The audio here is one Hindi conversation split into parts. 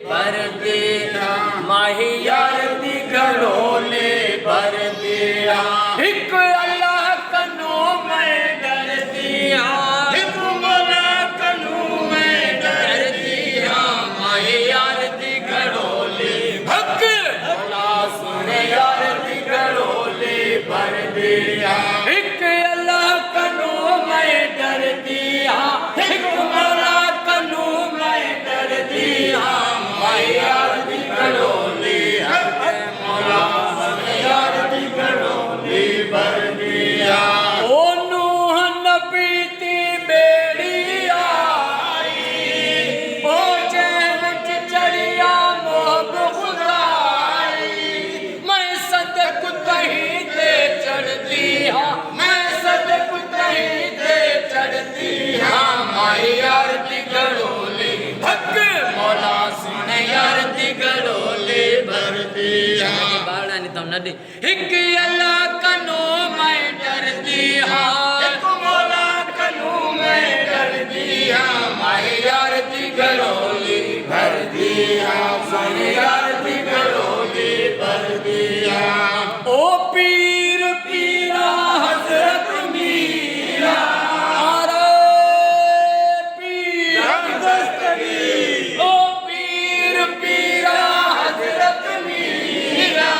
भर दिया माही यार दी घड़ोले भर दिया एक अल्लाह कनो मैं डर दिया एक मौला कनो मैं डर दिया माही यार दी घड़ोले हक मौला सुने यार दी घड़ोले भर दिया एक अल्लाह कनो मैं डर दिया एक मौला कनो मैं डर दिया माही यार दी घड़ोले हक मौला सुने यार दी घड़ोले भर दिया ओ नूह नबी दी बेड़ी आई ओ जहनत चढ़िया मोहब खुदाई मैं सदक तही ते चढ़ती हाँ मैं सदक तही ते चढ़ती हाँ माही यार दी घड़ोले हक मौला सुने यार दी घड़ोले भर दिया बाड़ा नहीं तुम नदी एक अल्लाह कनो मैं डरती हाँ एक मौला कनो मैं डरती हाँ माही यार दी घड़ोले भर दिया सुने यार दी घड़ोले भर दिया ओ पीर पीरा हजरत मीरा अरे पीर दस्तगीर ओ पीर पीरा हजरत मीरा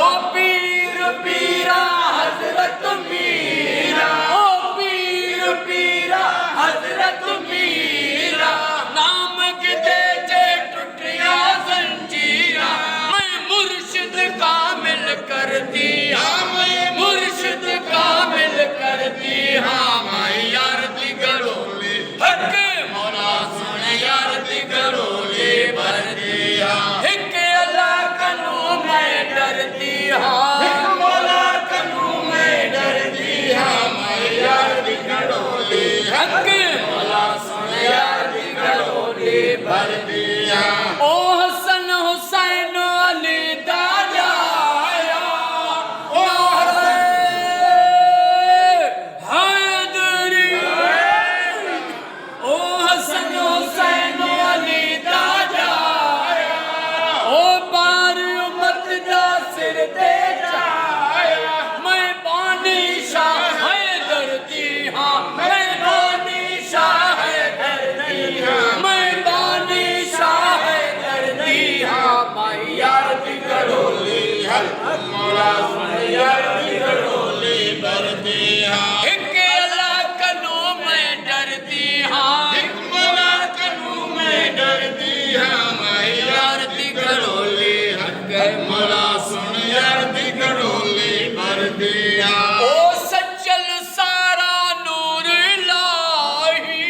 ओ पीर पीरा हजरत मीरा ओ पीर पीरा हजरत मीरा नाम गिदे जे टुटिया जंजीरा मैं मुर्शिद कामिल कर दिया मैं मुर्शिद कामिल कर दिया मैं यार दी घड़ोले हक मौला सुने यार दी घड़ोले भर दिया एक अल्लाह कनो मैं डरती हाँ एक मौला कनो मैं डरती हाँ मैं यार दी घड़ोले हक मौला सुने यार दी घड़ोले भर दिया ओ हसन हुसैन अली दादा आया ओ हैदरी ओ हसन हुसैन अली दादा आया ओ बार उम्मत दा सिर ते जाया मैं बानी शाह हैदर दी हाँ मैं बानी शाह हैदर दी हाँ मैं बानी शाह हैदर दी हाँ माही यार दी घड़ोले हक मौला सुने यार दी घड़ोले भर दिया एक अल्लाह कनो मैं डरती हाँ एक मौला कनो मैं डरती हाँ माही यार दी घड़ोले हक मौला सुने यार दी घड़ोले भर दिया ओ सज्जल सारा नूर इलाही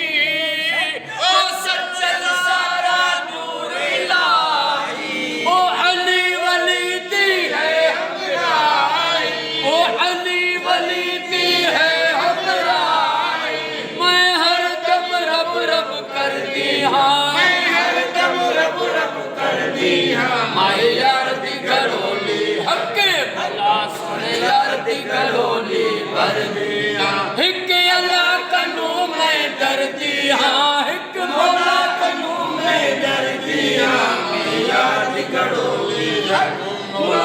ओ सज्जल सारा नूर इलाही ओ अली वली दी है हमराई ओ अली वली दी है हमराई मैं हर दम रब रब कर दी हाँ मैं हर दम रब रब कर दी हाँ माही यार दी घड़ोले हक भला सुने यार दी घड़ोले भर दिया एक अल्लाह कनो मैं डरती हाँ एक मौला कनो मैं डरती हाँ माही यार दी घड़ोले हक मौला